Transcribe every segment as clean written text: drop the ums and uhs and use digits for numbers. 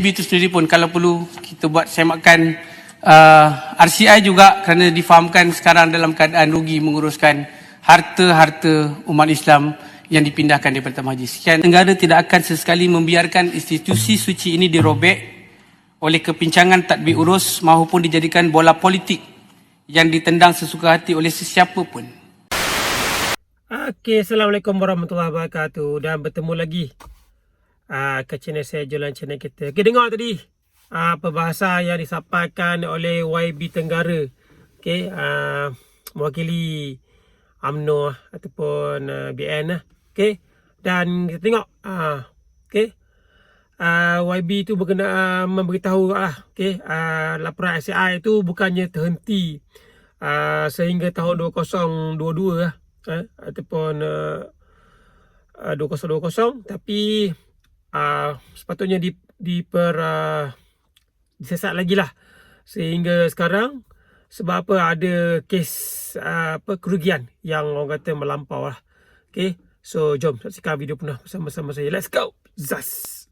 itu sendiri pun kalau perlu kita buat semakan RCI juga kerana difahamkan sekarang dalam keadaan rugi menguruskan harta-harta umat Islam yang dipindahkan daripada Taman Haji. Sekian, negara tidak akan sesekali membiarkan institusi suci ini dirobek oleh kepincangan tadbir urus maupun dijadikan bola politik yang ditendang sesuka hati oleh sesiapa pun. Okey, Assalamualaikum warahmatullahi wabarakatuh. Dan bertemu lagi ke channel saya, Jualan Channel kita. Okey, dengar tadi perbahasan yang disampaikan oleh YB Tenggara. Okey, mewakili UMNO ataupun BN. Okey, dan kita tengok okey, YB itu berkenaan memberitahu okey, laporan RCI itu bukannya terhenti sehingga tahun 2022 ataupun 2020, tapi sepatutnya disesat lagi lah sehingga sekarang. Sebab apa? Ada kes kerugian yang orang kata melampau lah. Okay, so jom saksikan video penuh bersama-sama saya. Let's go. Zas.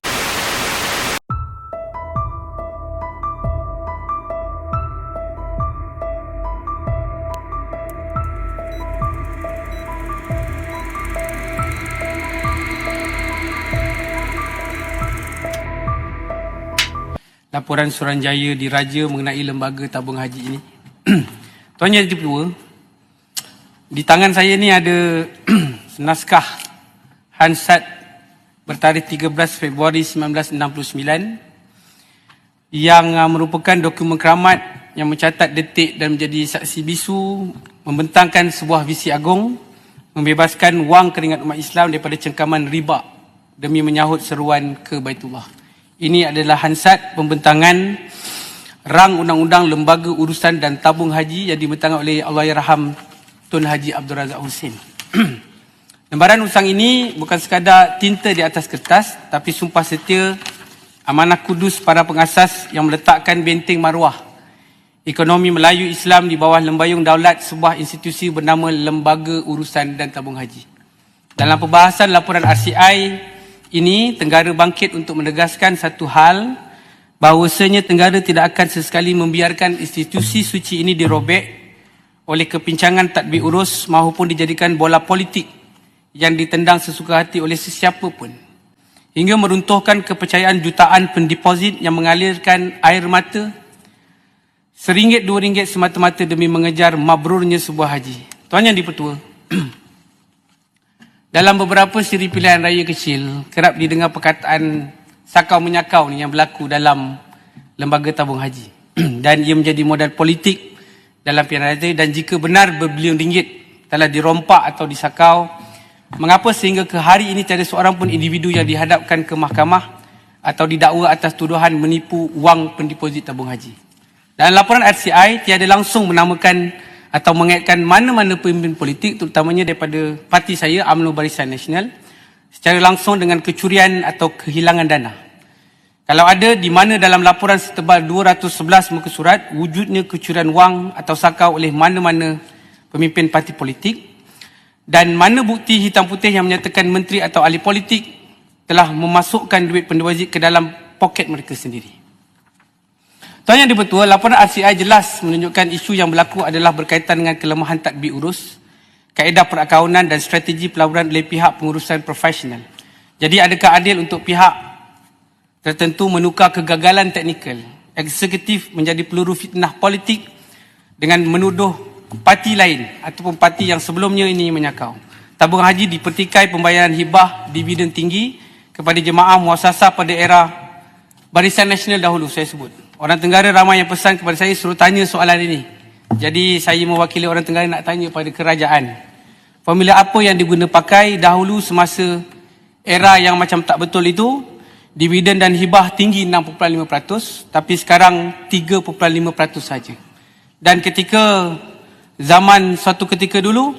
Laporan Suruhanjaya Diraja mengenai lembaga tabung haji ini. Tuan Yang Kedua, di tangan saya ni ada naskah Hansat bertarikh 13 Februari 1969 yang merupakan dokumen keramat yang mencatat detik dan menjadi saksi bisu membentangkan sebuah visi agung membebaskan wang keringat umat Islam daripada cengkaman riba demi menyahut seruan ke Baitullah. Ini adalah hansat pembentangan rang undang-undang lembaga urusan dan tabung haji yang dibentangkan oleh Allahyarham Tun Haji Abdul Razak Husin. Lembaran usang ini bukan sekadar tinta di atas kertas, tapi sumpah setia amanah kudus para pengasas yang meletakkan benteng maruah ekonomi Melayu Islam di bawah lembayung daulat sebuah institusi bernama Lembaga Urusan dan Tabung Haji. Dalam pembahasan laporan RCI ini, Tenggara bangkit untuk menegaskan satu hal, bahawasanya Tenggara tidak akan sesekali membiarkan institusi suci ini dirobek oleh kepincangan tadbir urus maupun dijadikan bola politik yang ditendang sesuka hati oleh sesiapa pun, hingga meruntuhkan kepercayaan jutaan pendeposit yang mengalirkan air mata RM1, RM2 semata-mata demi mengejar mabrurnya sebuah haji. Tuan Yang Dipertua, dalam beberapa siri pilihan raya kecil, kerap didengar perkataan sakau menyakau ni yang berlaku dalam lembaga tabung haji. Dan ia menjadi modal politik dalam pilihan raya, dan jika benar berbilion ringgit telah dirompak atau disakau, mengapa sehingga ke hari ini tiada seorang pun individu yang dihadapkan ke mahkamah atau didakwa atas tuduhan menipu wang pendeposit tabung haji? Dalam laporan RCI, tiada langsung menamakan atau mengaitkan mana-mana pemimpin politik, terutamanya daripada parti saya, UMNO Barisan Nasional, secara langsung dengan kecurian atau kehilangan dana. Kalau ada, di mana dalam laporan setebal 211 muka surat wujudnya kecurian wang atau sakau oleh mana-mana pemimpin parti politik, dan mana bukti hitam putih yang menyatakan menteri atau ahli politik telah memasukkan duit pendeposit ke dalam poket mereka sendiri. Tuan Yang Dipertua, laporan RCI jelas menunjukkan isu yang berlaku adalah berkaitan dengan kelemahan tadbir urus, kaedah perakaunan dan strategi pelaburan oleh pihak pengurusan profesional. Jadi adakah adil untuk pihak tertentu menukar kegagalan teknikal eksekutif menjadi peluru fitnah politik dengan menuduh parti lain ataupun parti yang sebelumnya ini menyakau? Tabung haji dipertikai pembayaran hibah dividen tinggi kepada jemaah muasasah pada era Barisan Nasional dahulu, saya sebut. Orang Tenggara ramai yang pesan kepada saya suruh tanya soalan ini. Jadi saya mewakili orang Tenggara nak tanya pada kerajaan. Formula apa yang diguna pakai dahulu semasa era yang macam tak betul itu? Dividen dan hibah tinggi 6.5%, tapi sekarang 3.5% saja. Dan ketika zaman suatu ketika dulu,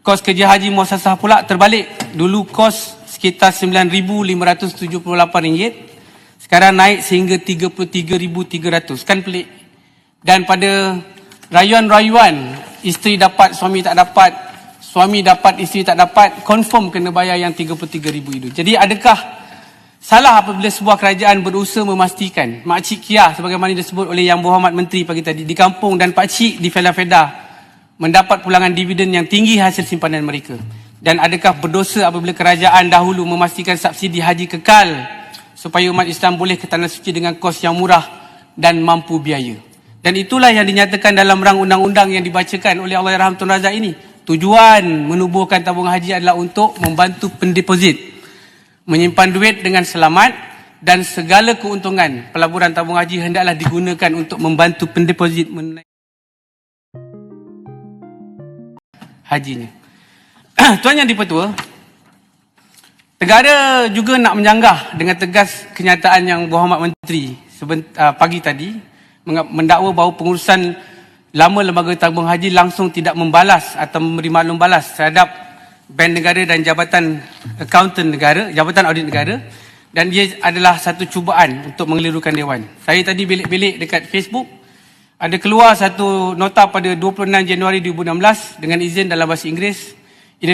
kos kerja haji muasasah pula terbalik. Dulu kos sekitar RM9,578. Sekarang naik sehingga 33,300. Kan pelik. Dan pada rayuan-rayuan, isteri dapat, suami tak dapat, suami dapat, isteri tak dapat, confirm kena bayar yang 33,000 itu. Jadi adakah salah apabila sebuah kerajaan berusaha memastikan Makcik Kia sebagaimana disebut oleh Yang Berhormat Menteri pagi tadi di kampung dan pakcik di Fedah-Fedah mendapat pulangan dividen yang tinggi hasil simpanan mereka. Dan adakah berdosa apabila kerajaan dahulu memastikan subsidi haji kekal supaya umat Islam boleh ke Tanah Suci dengan kos yang murah dan mampu biaya. Dan itulah yang dinyatakan dalam rang undang-undang yang dibacakan oleh Allahyarham Tun Razak ini. Tujuan menubuhkan tabung haji adalah untuk membantu pendeposit menyimpan duit dengan selamat, dan segala keuntungan pelaburan tabung haji hendaklah digunakan untuk membantu pendeposit menaik hajinya. Tuan Yang Dipertua, negara juga nak menyanggah dengan tegas kenyataan Yang Berhormat Menteri pagi tadi mendakwa bahawa pengurusan lama lembaga tabung haji langsung tidak membalas atau memberi maklum balas terhadap Bank Negara dan Jabatan Akauntan Negara, Jabatan Audit Negara, dan ia adalah satu cubaan untuk mengelirukan Dewan. Saya tadi belik-belik dekat Facebook, ada keluar satu nota pada 26 Januari 2016 dengan izin dalam bahasa Inggeris. In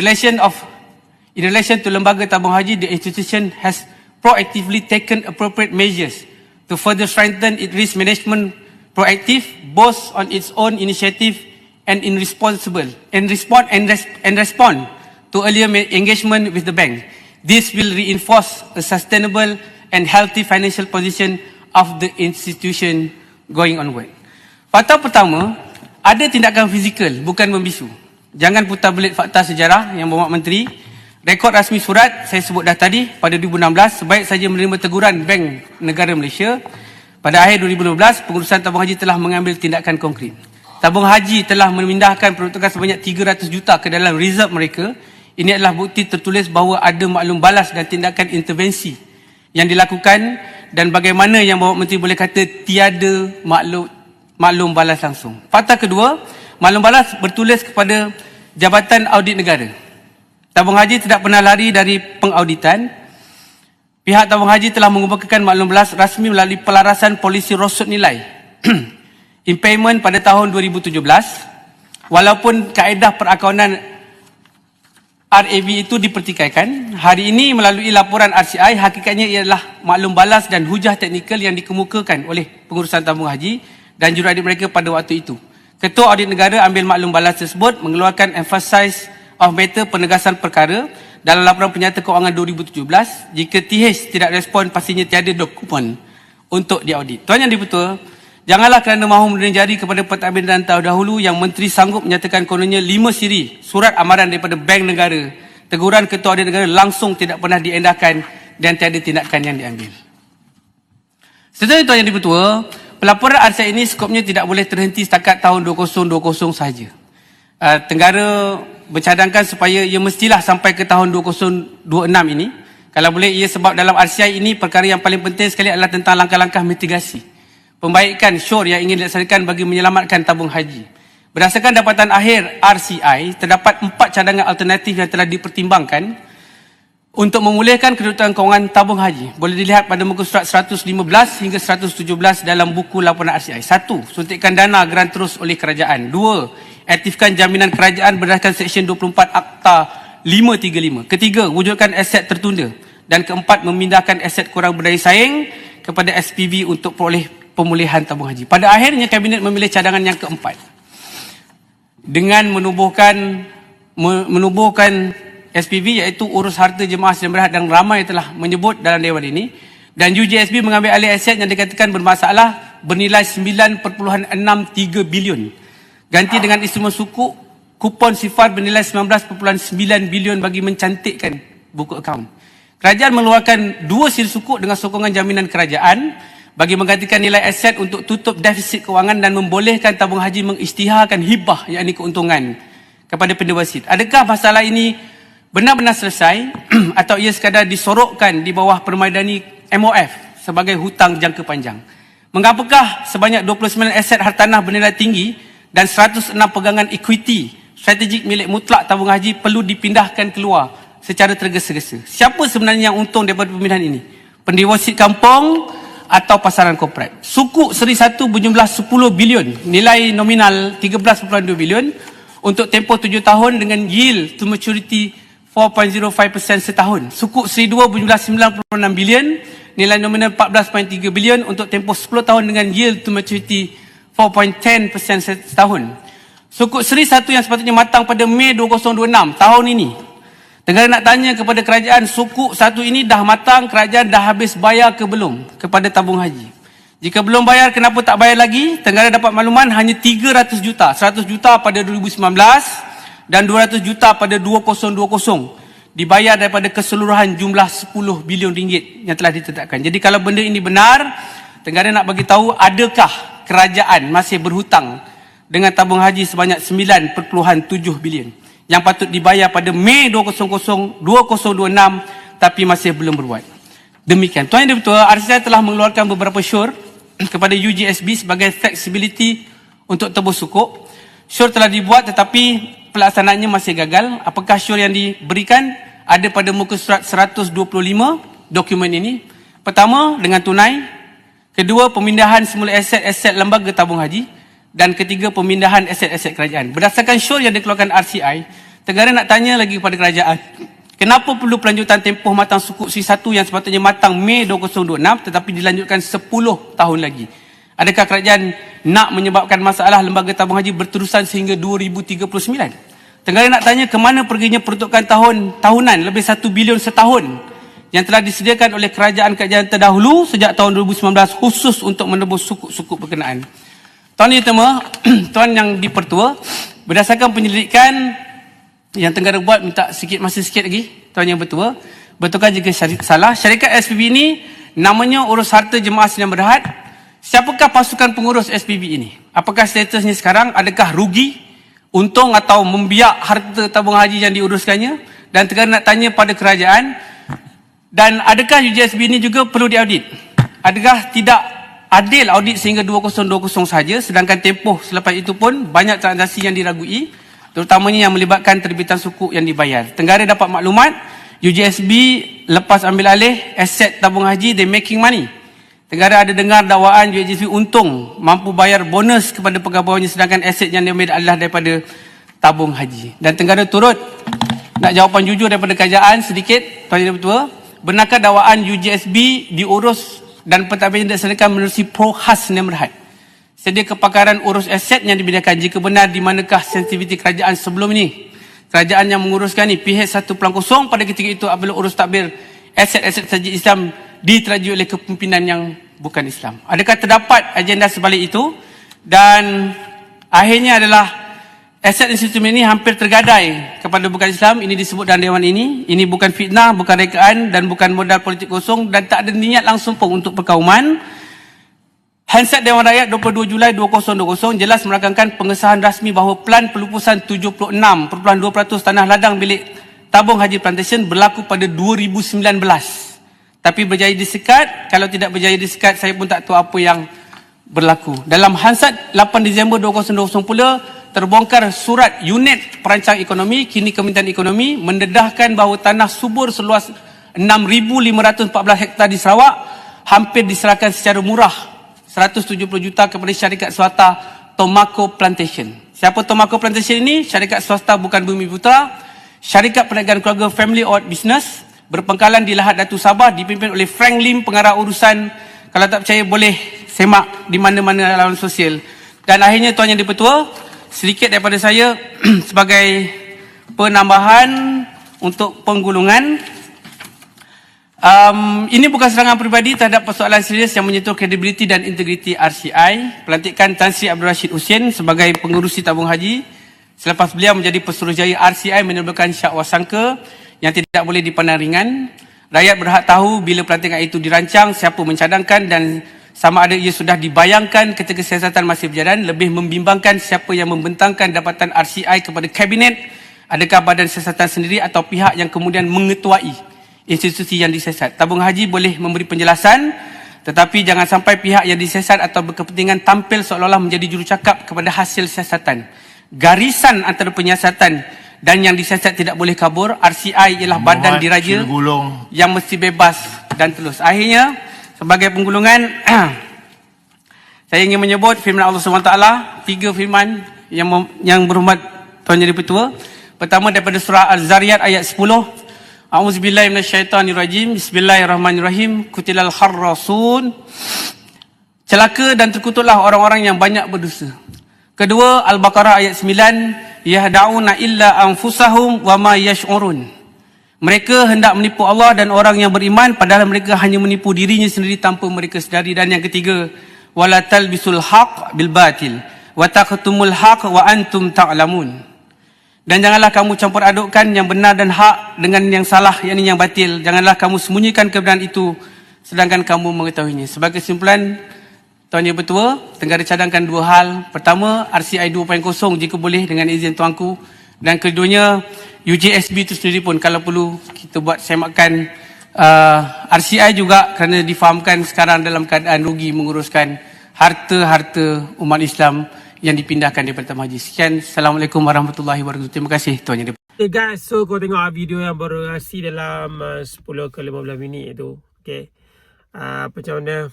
relation to lembaga tabung haji, the institution has proactively taken appropriate measures to further strengthen its risk management proactive both on its own initiative and in respond to earlier engagement with the bank. This will reinforce a sustainable and healthy financial position of the institution going onward. Fakta pertama, ada tindakan fizikal, bukan membisu. Jangan putar belit fakta sejarah Yang Berhormat Menteri. Rekod rasmi surat saya sebut dah tadi pada 2016 sebaik saja menerima teguran Bank Negara Malaysia. Pada akhir 2012, pengurusan tabung haji telah mengambil tindakan konkret. Tabung haji telah memindahkan peruntukan sebanyak 300 juta ke dalam reserve mereka. Ini adalah bukti tertulis bahawa ada maklum balas dan tindakan intervensi yang dilakukan, dan bagaimana Yang Berhormat Menteri boleh kata tiada maklum balas langsung. Fakta kedua, maklum balas bertulis kepada Jabatan Audit Negara. Tabung haji tidak pernah lari dari pengauditan. Pihak tabung haji telah mengemukakan maklum balas rasmi melalui pelarasan polisi rosut nilai impairment pada tahun 2017. Walaupun kaedah perakaunan RAV itu dipertikaikan, hari ini melalui laporan RCI, hakikatnya ialah maklum balas dan hujah teknikal yang dikemukakan oleh pengurusan tabung haji dan jururadik mereka pada waktu itu. Ketua Audit Negara ambil maklum balas tersebut, mengeluarkan emphasize of matter penegasan perkara dalam laporan penyata kewangan 2017. Jika TH tidak respon, pastinya tiada dokumen untuk diaudit. Tuan Yang Dipertua, janganlah kerana mahu menuding jari kepada pentadbir dan terdahulu yang Menteri sanggup menyatakan kononnya 5 siri surat amaran daripada Bank Negara. Teguran Ketua Audit Negara langsung tidak pernah diendahkan dan tiada tindakan yang diambil. Seterusnya Tuan Yang Dipertua, pelaporan RCI ini skopnya tidak boleh terhenti setakat tahun 2020 sahaja. Tenggara bercadangkan supaya ia mestilah sampai ke tahun 2026 ini. Kalau boleh ia, sebab dalam RCI ini perkara yang paling penting sekali adalah tentang langkah-langkah mitigasi pembaikan syur yang ingin dilaksanakan bagi menyelamatkan tabung haji. Berdasarkan dapatan akhir RCI, terdapat 4 cadangan alternatif yang telah dipertimbangkan untuk memulihkan kedudukan kewangan tabung haji. Boleh dilihat pada muka surat 115 hingga 117 dalam buku laporan RCI. 1. Suntikan dana geran terus oleh kerajaan. 2. Aktifkan jaminan kerajaan berdasarkan Seksyen 24 Akta 535. Ketiga, wujudkan aset tertunda. Dan keempat, memindahkan aset kurang berdaya saing kepada SPV untuk pemulihan tabung haji. Pada akhirnya, Kabinet memilih cadangan yang keempat. Dengan menubuhkan SPV, iaitu urus harta jemaah sedang berehat, dan ramai telah menyebut dalam Dewan ini. Dan UJSB mengambil alih aset yang dikatakan bermasalah bernilai 9.63 bilion. Ganti dengan instrumen suku kupon sifar bernilai 19.9 bilion bagi mencantikkan buku akaun. Kerajaan mengeluarkan 2 siri sukuk dengan sokongan jaminan kerajaan bagi menggantikan nilai aset untuk tutup defisit kewangan dan membolehkan tabung haji mengisytiharkan hibah, yakni keuntungan kepada pendeposit. Adakah masalah ini benar-benar selesai atau ia sekadar disorokkan di bawah permaidani MOF sebagai hutang jangka panjang? Mengapakah sebanyak 29 aset hartanah bernilai tinggi dan 106 pegangan equity strategik milik mutlak tabung haji perlu dipindahkan keluar secara tergesa-gesa? Siapa sebenarnya yang untung daripada pemindahan ini? Pendeposit kampung atau pasaran korporat? Sukuk seri 1 berjumlah 10 bilion, nilai nominal 13.2 bilion untuk tempoh 7 tahun dengan yield to maturity 4.05% setahun. Sukuk Seri 2 berjumlah 96 bilion, nilai nominal 14.3 bilion untuk tempoh 10 tahun dengan yield to maturity 4.10% setahun. Sukuk Seri 1 yang sepatutnya matang pada Mei 2026 tahun ini. Negara nak tanya kepada kerajaan, sukuk 1 ini dah matang, kerajaan dah habis bayar ke belum kepada tabung haji? Jika belum bayar, kenapa tak bayar lagi? Tenggara dapat makluman hanya 300 juta, 100 juta pada 2019 dan 200 juta pada 2020 dibayar daripada keseluruhan jumlah 10 bilion ringgit yang telah ditetapkan. Jadi kalau benda ini benar, Tenggara nak bagi tahu adakah kerajaan masih berhutang dengan tabung haji sebanyak 9.7 bilion yang patut dibayar pada Mei 2026 tapi masih belum berbuat. Demikian. Tuan Yang Dipertua, RCI telah mengeluarkan beberapa syur kepada UGSB sebagai flexibility untuk tebus sukuk. Syur telah dibuat tetapi pelaksanaannya masih gagal. Apakah syur yang diberikan? Ada pada muka surat 125 dokumen ini. Pertama, dengan tunai. Kedua, pemindahan semula aset-aset lembaga tabung haji. Dan ketiga, pemindahan aset-aset kerajaan. Berdasarkan syur yang dikeluarkan RCI, Tenggara nak tanya lagi kepada kerajaan, kenapa perlu pelanjutan tempoh matang sukuk Seri 1 yang sepatutnya matang Mei 2026 tetapi dilanjutkan 10 tahun lagi? Adakah kerajaan nak menyebabkan masalah lembaga tabung haji berterusan sehingga 2039? Tenggara nak tanya ke mana perginya peruntukan tahunan lebih 1 bilion setahun yang telah disediakan oleh kerajaan-kerajaan terdahulu sejak tahun 2019 khusus untuk menebus sukuk-sukuk berkenaan. Tuan Yang Terma, Tuan Yang Dipertua, berdasarkan penyelidikan yang Tenggara buat, minta masih sikit lagi, Tuan Yang Bertua, betulkan jika salah, syarikat SPB ini namanya Urus Harta Jemaah Sidang Berhad. Siapakah pasukan pengurus SPB ini? Apakah statusnya sekarang? Adakah rugi, untung atau membiak harta tabung haji yang diuruskannya? Dan Tenggara nak tanya pada kerajaan, dan adakah UGSB ini juga perlu diaudit? Adakah tidak adil audit sehingga 2020 sahaja, sedangkan tempoh selepas itu pun banyak transaksi yang diragui, terutamanya yang melibatkan terbitan sukuk yang dibayar. Tenggara dapat maklumat, UGSB lepas ambil alih aset tabung haji, they making money. Tenggara ada dengar dakwaan UGSB untung, mampu bayar bonus kepada pegawainya sedangkan aset yang diambil adalah daripada tabung haji. Dan Tenggara turut nak jawapan jujur daripada kerajaan sedikit, Tuan Yang Bertua, benarkah dakwaan UGSB diurus dan pentadbiran dilaksanakan menerusi Pro-Khas Sidang Berhad? Sedia kepakaran urus aset yang dibedakan. Jika benar, di manakah sensitiviti kerajaan sebelum ini? Kerajaan yang menguruskan ni PH1.0 pada ketika itu apabila urus tadbir aset-aset saji Islam diteraju oleh kepimpinan yang bukan Islam. Adakah terdapat agenda sebalik itu? Dan akhirnya adalah aset institusi ini hampir tergadai kepada bukan Islam. Ini disebut dalam dewan ini. Ini bukan fitnah, bukan rekaan dan bukan modal politik kosong dan tak ada niat langsung pun untuk perkauman. Hansard Dewan Rakyat 22 Julai 2020 jelas merakamkan pengesahan rasmi bahawa Pelan Pelupusan 76.2% tanah ladang milik Tabung Haji Plantation berlaku pada 2019. Tapi berjaya disekat. Kalau tidak berjaya disekat, saya pun tak tahu apa yang berlaku. Dalam Hansard 8 Disember 2020 pula terbongkar surat unit perancang ekonomi, kini Kementerian Ekonomi, mendedahkan bahawa tanah subur seluas 6,514 hektar di Sarawak hampir diserahkan secara murah 170 juta kepada syarikat swasta Tomako Plantation. Siapa Tomako Plantation ini? Syarikat swasta bukan Bumi Putra, syarikat perniagaan keluarga Family Owned Business berpangkalan di Lahad Datu Sabah, dipimpin oleh Frank Lim, pengarah urusan. Kalau tak percaya boleh semak di mana-mana laman sosial. Dan akhirnya Tuan Yang Dipertua, sedikit daripada saya sebagai penambahan untuk penggulungan. Ini bukan serangan peribadi terhadap persoalan serius yang menyentuh kredibiliti dan integriti RCI. Pelantikan Tan Sri Abdul Rashid Hussein sebagai pengurusi tabung haji selepas beliau menjadi pesuruhjaya RCI menimbulkan syak wasangka yang tidak boleh dipandang ringan. Rakyat berhak tahu bila pelantikan itu dirancang, siapa mencadangkan dan sama ada ia sudah dibayangkan ketika siasatan masih berjalan. Lebih membimbangkan siapa yang membentangkan dapatan RCI kepada Kabinet. Adakah badan siasatan sendiri atau pihak yang kemudian mengetuai institusi yang disiasat? Tabung haji boleh memberi penjelasan, tetapi jangan sampai pihak yang disiasat atau berkepentingan tampil seolah-olah menjadi jurucakap kepada hasil siasatan. Garisan antara penyiasatan dan yang disiasat tidak boleh kabur. RCI ialah badan diraja yang mesti bebas dan telus. Akhirnya, sebagai penggulungan, saya ingin menyebut firman Allah SWT, 3 firman yang berhormat Tuan Yang Dipertua. Pertama daripada surah Az-Zariyat ayat 10. A'udzubillahi minasyaitonirrajim. Bismillahirrahmanirrahim. Kutilal kharrasun. Celaka dan terkutuklah orang-orang yang banyak berdosa. Kedua, Al-Baqarah ayat 9. Yahda'una illa anfusahum wa ma yash'urun. Mereka hendak menipu Allah dan orang yang beriman padahal mereka hanya menipu dirinya sendiri tanpa mereka sedari. Dan yang ketiga, wala talbisul haqq bil batil wa taqtumul haqq wa antum ta'lamun. Dan janganlah kamu campur adukkan yang benar dan hak dengan yang salah, yakni yang batil. Janganlah kamu sembunyikan kebenaran itu sedangkan kamu mengetahuinya. Sebagai kesimpulan, Tuan Yang Bertua, Tenggara cadangkan dua hal. Pertama, RCI 2.0 jika boleh dengan izin tuanku. Dan keduanya, UJSB itu sendiri pun kalau perlu kita buat semakan RCI juga kerana difahamkan sekarang dalam keadaan rugi menguruskan harta-harta umat Islam yang dipindahkan daripada Taman Haji. Sekian. Assalamualaikum warahmatullahi wabarakatuh. Terima kasih Tuan Yang Bertua. Okay guys, so kau tengok video yang baru hasil dalam 10 ke 15 minit itu. Okay. Macam mana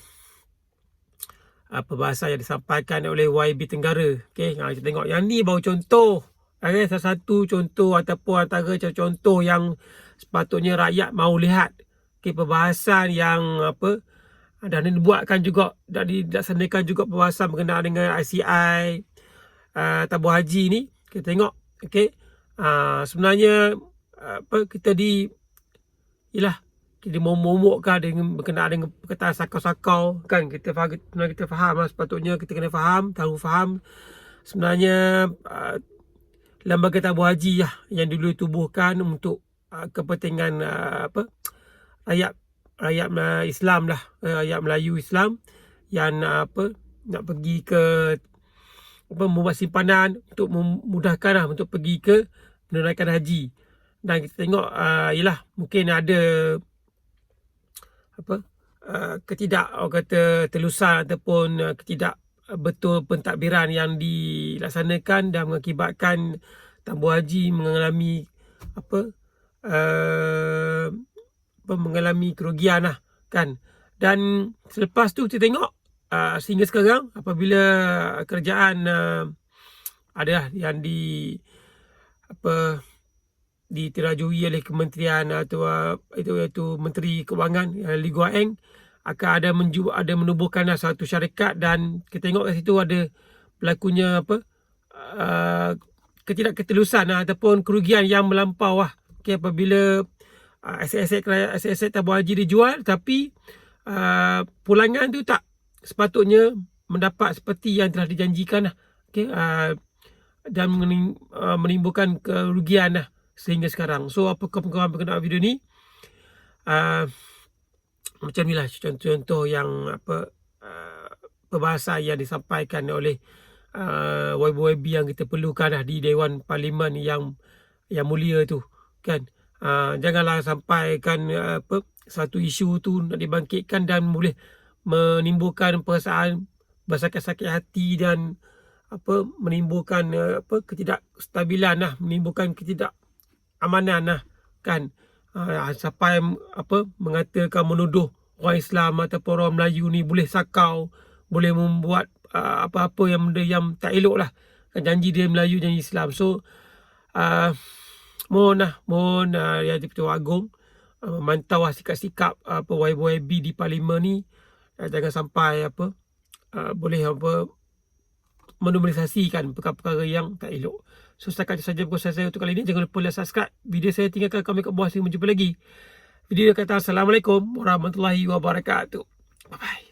perbahasan yang disampaikan oleh YB Tenggara. Okay, kita tengok yang ni baru contoh. Okay, salah satu contoh ataupun antara contoh yang sepatutnya rakyat mahu lihat. Okay, perbahasan yang dah dibuatkan juga, dah dilaksanakan juga perbahasan berkenaan dengan ICI tabung haji ni. Kita tengok, okey, sebenarnya kita momokkan dengan berkenaan dengan perkataan sakau-sakau kan. Kita faham lah, sepatutnya kita kena faham, tahu faham sebenarnya lembaga tabung haji lah yang dulu tubuhkan untuk kepentingan rakyat Islam lah, rakyat Melayu Islam yang nak pergi ke membuat simpanan untuk memudahkan lah untuk pergi ke menunaikan haji. Dan kita tengok mungkin ada telusan ataupun ketidak betul pentadbiran yang dilaksanakan dan mengakibatkan tabung haji mengalami mengalami kerugian lah kan. Dan selepas tu kita tengok sehingga sekarang apabila kerajaan ada yang diterajui oleh kementerian atau iaitu Menteri Kewangan Lee Guan Eng akan ada menubuhkan satu syarikat. Dan kita tengok kat situ ada berlakunya ketidakketelusan ataupun kerugian yang melampau lah. Okay, apabila aset-aset tabung haji dijual tapi pulangan tu tak sepatutnya mendapat seperti yang telah dijanjikan lah. Okay, dan menimbulkan kerugian lah sehingga sekarang. So apakah pengetahuan berkenaan video ni? Macam ni lah contoh-contoh yang perbahasan yang disampaikan oleh YB yang kita perlukan lah di Dewan Parlimen yang mulia tu kan. Janganlah sampaikan satu isu tu nak dibangkitkan dan boleh menimbulkan perasaan sakit hati dan menimbulkan ketidakstabilan lah, menimbulkan ketidakamanan lah kan. Sampai mengatakan menuduh orang Islam ataupun orang Melayu ni boleh sakau, boleh membuat apa-apa yang tak elok lah kan. Janji dia Melayu, janji Islam. So mohon Yang Di-Pertuan Agong mantau lah sikap-sikap YB di parlimen ni. Jangan sampai boleh menormalisasikan perkara-perkara yang tak elok. So setakat itu saja perkongsian saya untuk kali ini. Jangan lupa subscribe video saya, tinggalkan komen kat bawah. Saya berjumpa lagi video yang kata. Assalamualaikum warahmatullahi wabarakatuh. Bye bye.